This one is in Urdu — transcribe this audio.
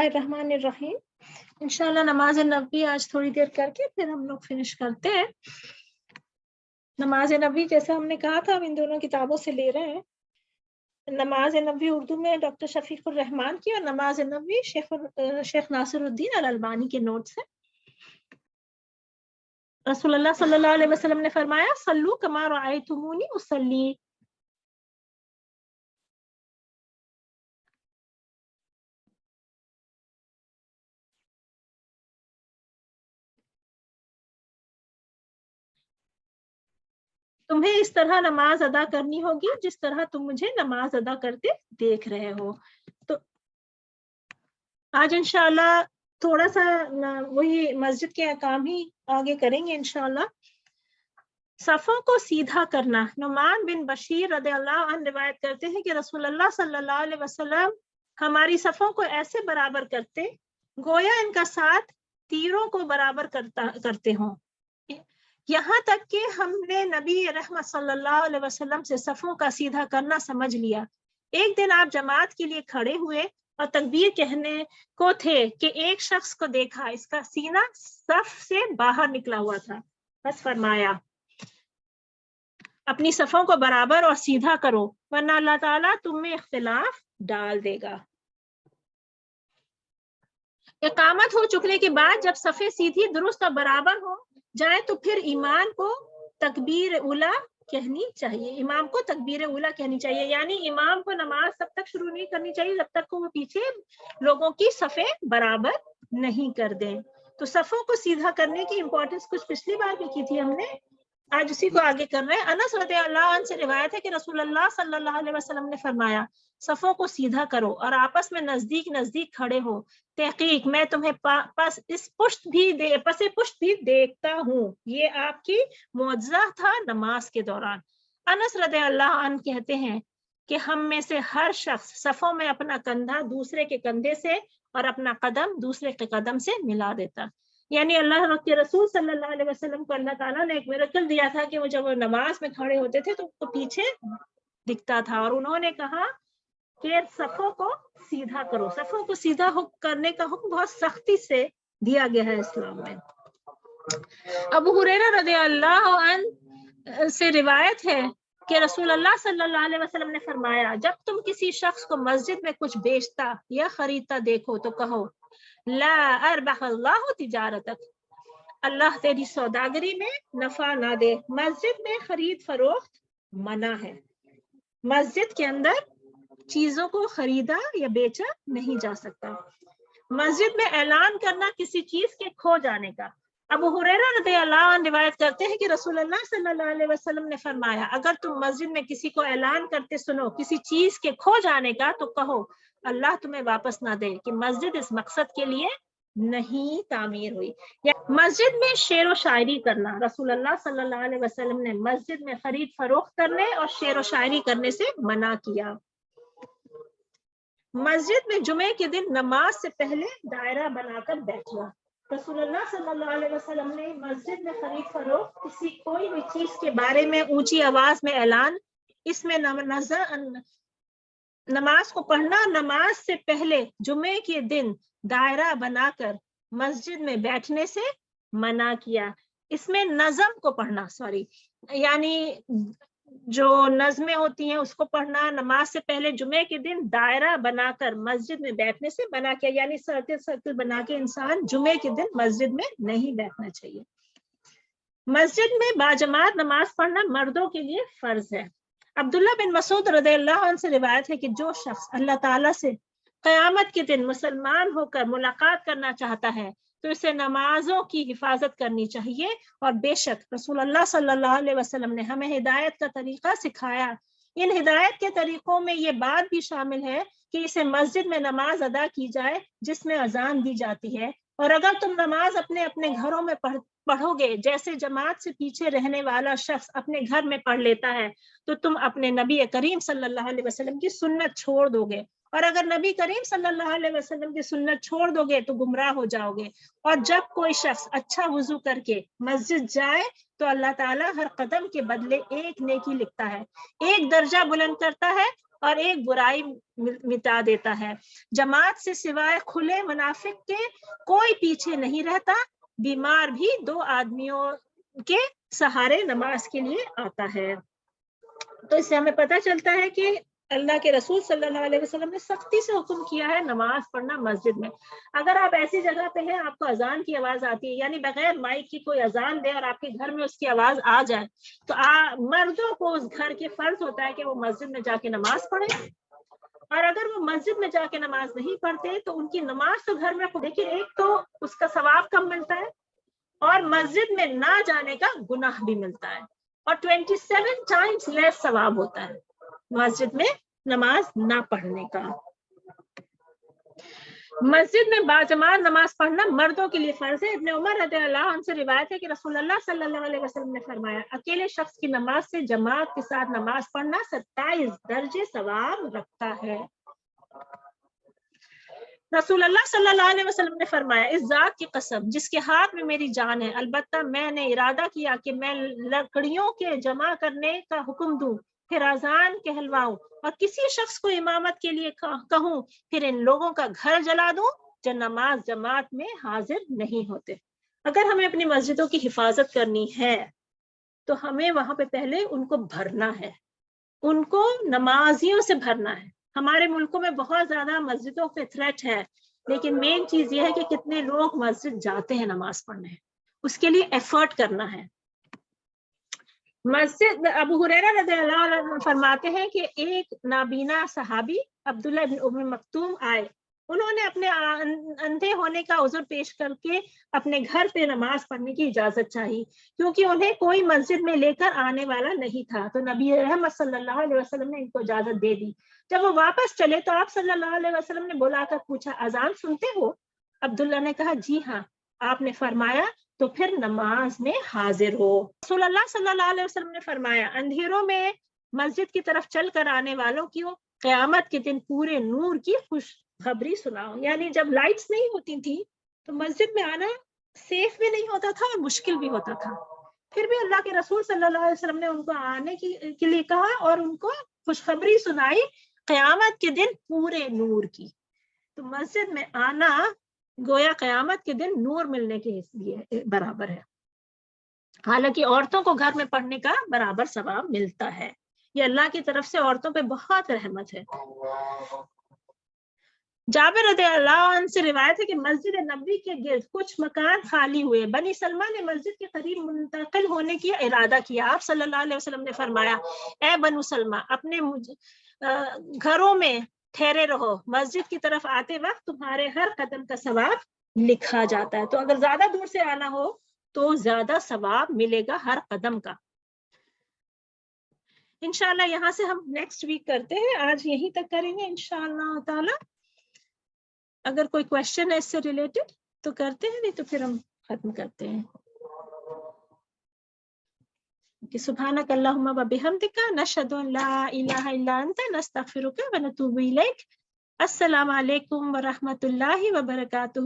الرحمن الرحیم. انشاءاللہ نماز نبوی آج تھوڑی دیر کر کے پھر ہم لوگ فنش کرتے ہیں. نماز نبوی جیسا ہم نے کہا تھا ہم ان دونوں کتابوں سے لے رہے ہیں. نماز نبوی اردو میں ڈاکٹر شفیق الرحمان کی اور نماز نبوی شیخ ناصر الدین الالبانی کے نوٹس ہیں. رسول اللہ صلی اللہ علیہ وسلم نے فرمایا صلو کما رأیتمونی اصلی. تمہیں اس طرح نماز ادا کرنی ہوگی جس طرح تم مجھے نماز ادا کرتے دیکھ رہے ہو. تو آج انشاءاللہ تھوڑا سا وہی مسجد کے احکام ہی آگے کریں گے انشاءاللہ. صفوں کو سیدھا کرنا. نعمان بن بشیر رضی اللہ عنہ روایت کرتے ہیں کہ رسول اللہ صلی اللہ علیہ وسلم ہماری صفوں کو ایسے برابر کرتے گویا ان کا ساتھ تیروں کو برابر کرتے ہوں. یہاں تک کہ ہم نے نبی رحمت صلی اللہ علیہ وسلم سے صفوں کا سیدھا کرنا سمجھ لیا. ایک دن آپ جماعت کے لیے کھڑے ہوئے اور تکبیر کہنے کو تھے کہ ایک شخص کو دیکھا اس کا سینہ صف سے باہر نکلا ہوا تھا. بس فرمایا اپنی صفوں کو برابر اور سیدھا کرو ورنہ اللہ تعالیٰ تم میں اختلاف ڈال دے گا. اقامت ہو چکنے کے بعد جب صفیں سیدھی درست اور برابر ہو جائے تو پھر امام کو تکبیر اولا کہنی چاہیے. امام کو تکبیر اولا کہنی چاہیے یعنی امام کو نماز تب تک شروع نہیں کرنی چاہیے جب تک وہ پیچھے لوگوں کی صفیں برابر نہیں کر دیں. تو صفوں کو سیدھا کرنے کی امپورٹنس کچھ پچھلی بار بھی کی تھی ہم نے, آج اسی کو آگے کر رہے ہیں. انس رضی اللہ عنہ سے روایت ہے کہ رسول اللہ صلی اللہ علیہ وسلم نے فرمایا صفوں کو سیدھا کرو اور آپس میں نزدیک نزدیک کھڑے ہو. تحقیق میں تمہیں پس پشت بھی دیکھتا ہوں. یہ آپ کی معجزہ تھا نماز کے دوران. انس رضی اللہ عنہ کہتے ہیں کہ ہم میں سے ہر شخص صفوں میں اپنا کندھا دوسرے کے کندھے سے اور اپنا قدم دوسرے کے قدم سے ملا دیتا. یعنی اللہ کے رسول صلی اللہ علیہ وسلم کو اللہ تعالیٰ نے ایک میریکل دیا تھا کہ وہ جب وہ نماز میں کھڑے ہوتے تھے تو ان کو پیچھے دکھتا تھا اور انہوں نے کہا کہ صفوں کو سیدھا کرو. صفوں کو سیدھا کرنے کا حکم بہت سختی سے دیا گیا ہے اسلام میں. ابو ہریرہ رضی اللہ عنہ سے روایت ہے کہ رسول اللہ صلی اللہ علیہ وسلم نے فرمایا جب تم کسی شخص کو مسجد میں کچھ بیچتا یا خریدتا دیکھو تو کہو لا اربح اللہ تجارتک, اللہ تیری سوداگری میں نفع نہ دے. مسجد میں خرید فروخت منع ہے. مسجد کے اندر چیزوں کو خریدا یا بیچا نہیں جا سکتا. مسجد میں اعلان کرنا کسی چیز کے کھو جانے کا. ابو ہریرہ رضی اللہ عنہ روایت کرتے ہیں کہ رسول اللہ صلی اللہ علیہ وسلم نے فرمایا اگر تم مسجد میں کسی کو اعلان کرتے سنو کسی چیز کے کھو جانے کا تو کہو اللہ تمہیں واپس نہ دے کہ مسجد اس مقصد کے لیے نہیں تعمیر ہوئی. مسجد میں شعر و شاعری کرنا. رسول اللہ صلی اللہ علیہ وسلم نے مسجد میں خرید فروخت کرنے اور شعر و شاعری کرنے سے منع کیا. مسجد میں جمعے کے دن نماز سے پہلے دائرہ بنا کر بیٹھنا. رسول اللہ صلی اللہ علیہ وسلم نے مسجد میں خرید فروخت کسی کوئی بھی چیز کے بارے میں اونچی آواز میں اعلان, اس میں نماز کو پڑھنا, نماز سے پہلے جمعے کے دن دائرہ بنا کر مسجد میں بیٹھنے سے منع کیا. اس میں نظم کو پڑھنا یعنی جو نظمیں ہوتی ہیں اس کو پڑھنا. نماز سے پہلے جمعے کے دن دائرہ بنا کر مسجد میں بیٹھنے سے منع کیا یعنی سرکل بنا کے انسان جمعے کے دن مسجد میں نہیں بیٹھنا چاہیے. مسجد میں باجماعت نماز پڑھنا مردوں کے لیے فرض ہے. عبداللہ بن مسعود رضی اللہ عنہ سے روایت ہے کہ جو شخص اللہ تعالیٰ سے قیامت کے دن مسلمان ہو کر ملاقات کرنا چاہتا ہے تو اسے نمازوں کی حفاظت کرنی چاہیے. اور بے شک رسول اللہ صلی اللہ علیہ وسلم نے ہمیں ہدایت کا طریقہ سکھایا. ان ہدایت کے طریقوں میں یہ بات بھی شامل ہے کہ اسے مسجد میں نماز ادا کی جائے جس میں اذان دی جاتی ہے. اور اگر تم نماز اپنے گھروں میں پڑھو گے جیسے جماعت سے پیچھے رہنے والا شخص اپنے گھر میں پڑھ لیتا ہے تو تم اپنے نبی کریم صلی اللہ علیہ وسلم کی سنت چھوڑ دو گے. اور اگر نبی کریم صلی اللہ علیہ وسلم کی سنت چھوڑ دو گے تو گمراہ ہو جاؤ گے. اور جب کوئی شخص اچھا وضو کر کے مسجد جائے تو اللہ تعالیٰ ہر قدم کے بدلے ایک نیکی لکھتا ہے, ایک درجہ بلند کرتا ہے اور ایک برائی مٹا دیتا ہے۔ جماعت سے سوائے کھلے منافق کے کوئی پیچھے نہیں رہتا، بیمار بھی 2 آدمیوں کے سہارے نماز کے لیے آتا ہے۔ تو اس سے ہمیں پتہ چلتا ہے کہ اللہ کے رسول صلی اللہ علیہ وسلم نے سختی سے حکم کیا ہے نماز پڑھنا مسجد میں۔ اگر آپ ایسی جگہ پہ ہیں، آپ کو اذان کی آواز آتی ہے، یعنی بغیر مائک کی کوئی اذان دے اور آپ کے گھر میں اس کی آواز آ جائے، تو مردوں کو اس گھر کے فرض ہوتا ہے کہ وہ مسجد میں جا کے نماز پڑھیں۔ اور اگر وہ مسجد میں جا کے نماز نہیں پڑھتے تو ان کی نماز تو گھر میں، دیکھیے ایک تو اس کا ثواب کم ملتا ہے اور مسجد میں نہ جانے کا گناہ بھی ملتا ہے، اور 27 ٹائمز لیس ثواب ہوتا ہے مسجد میں نماز نہ پڑھنے کا۔ مسجد میں باجماعت نماز پڑھنا مردوں کے لیے فرض ہے۔ ابن عمر رضی اللہ عنہ سے روایت ہے کہ رسول اللہ صلی اللہ علیہ وسلم نے فرمایا، اکیلے شخص کی نماز سے جماعت کے ساتھ نماز پڑھنا 27 درجے ثواب رکھتا ہے۔ رسول اللہ صلی اللہ علیہ وسلم نے فرمایا، اس ذات کی قسم جس کے ہاتھ میں میری جان ہے، البتہ میں نے ارادہ کیا کہ میں لکڑیوں کے جمع کرنے کا حکم دوں، پھر اذان کہلواؤں اور کسی شخص کو امامت کے لیے کہوں، پھر ان لوگوں کا گھر جلا دوں جو نماز جماعت میں حاضر نہیں ہوتے۔ اگر ہمیں اپنی مسجدوں کی حفاظت کرنی ہے تو ہمیں وہاں پہ پہلے ان کو بھرنا ہے، ان کو نمازیوں سے بھرنا ہے۔ ہمارے ملکوں میں بہت زیادہ مسجدوں پہ تھریٹ ہے، لیکن مین چیز یہ ہے کہ کتنے لوگ مسجد جاتے ہیں نماز پڑھنے، اس کے لیے ایفرٹ کرنا ہے۔ مسجد ابو ہریرہ رضی اللہ عنہ فرماتے ہیں کہ ایک نابینا صحابی عبداللہ بن ام مکتوم آئے، انہوں نے اپنے اندھے ہونے کا عذر پیش کر کے اپنے گھر پہ نماز پڑھنے کی اجازت چاہی، کیونکہ انہیں کوئی مسجد میں لے کر آنے والا نہیں تھا، تو نبی رحمت صلی اللہ علیہ وسلم نے ان کو اجازت دے دی۔ جب وہ واپس چلے تو آپ صلی اللہ علیہ وسلم نے بلا کر پوچھا، اذان سنتے ہو؟ عبداللہ نے کہا، جی ہاں۔ آپ نے فرمایا، تو پھر نماز میں حاضر ہو۔ رسول اللہ صلی اللہ علیہ وسلم نے فرمایا، اندھیروں میں مسجد کی طرف چل کر آنے والوں کو قیامت کے دن پورے نور کی خوشخبری سناؤ۔ یعنی جب لائٹس نہیں ہوتی تھی تو مسجد میں آنا سیف بھی نہیں ہوتا تھا اور مشکل بھی ہوتا تھا، پھر بھی اللہ کے رسول صلی اللہ علیہ وسلم نے ان کو آنے کے لیے کہا اور ان کو خوشخبری سنائی قیامت کے دن پورے نور کی۔ تو مسجد میں آنا گویا قیامت کے دن نور ملنے کے لیے برابر ہے، حالانکہ عورتوں کو گھر میں پڑھنے کا برابر ثواب ملتا ہے۔ یہ اللہ کی طرف سے عورتوں پہ بہت رحمت ہے۔ جابر رضی اللہ عنہ سے روایت ہے کہ مسجد نبوی کے گرد کچھ مکان خالی ہوئے، بنی سلمہ نے مسجد کے قریب منتقل ہونے کی ارادہ کیا۔ آپ صلی اللہ علیہ وسلم نے فرمایا، اے بنو سلمہ، اپنے گھروں میں ٹھہرے رہو، مسجد کی طرف آتے وقت تمہارے ہر قدم کا ثواب لکھا جاتا ہے۔ تو اگر زیادہ دور سے آنا ہو تو زیادہ ثواب ملے گا ہر قدم کا۔ انشاءاللہ یہاں سے ہم نیکسٹ ویک کرتے ہیں، آج یہیں تک کریں گے انشاءاللہ تعالی۔ اگر کوئی کوشچن ہے اس سے ریلیٹڈ تو کرتے ہیں، نہیں تو پھر ہم ختم کرتے ہیں۔ کہ سبحانک اللہم و بحمدک نشہد ان لا الہ الا انت نستغفرک و نتوب الیک۔ السلام علیکم ورحمۃ اللہ وبرکاتہ۔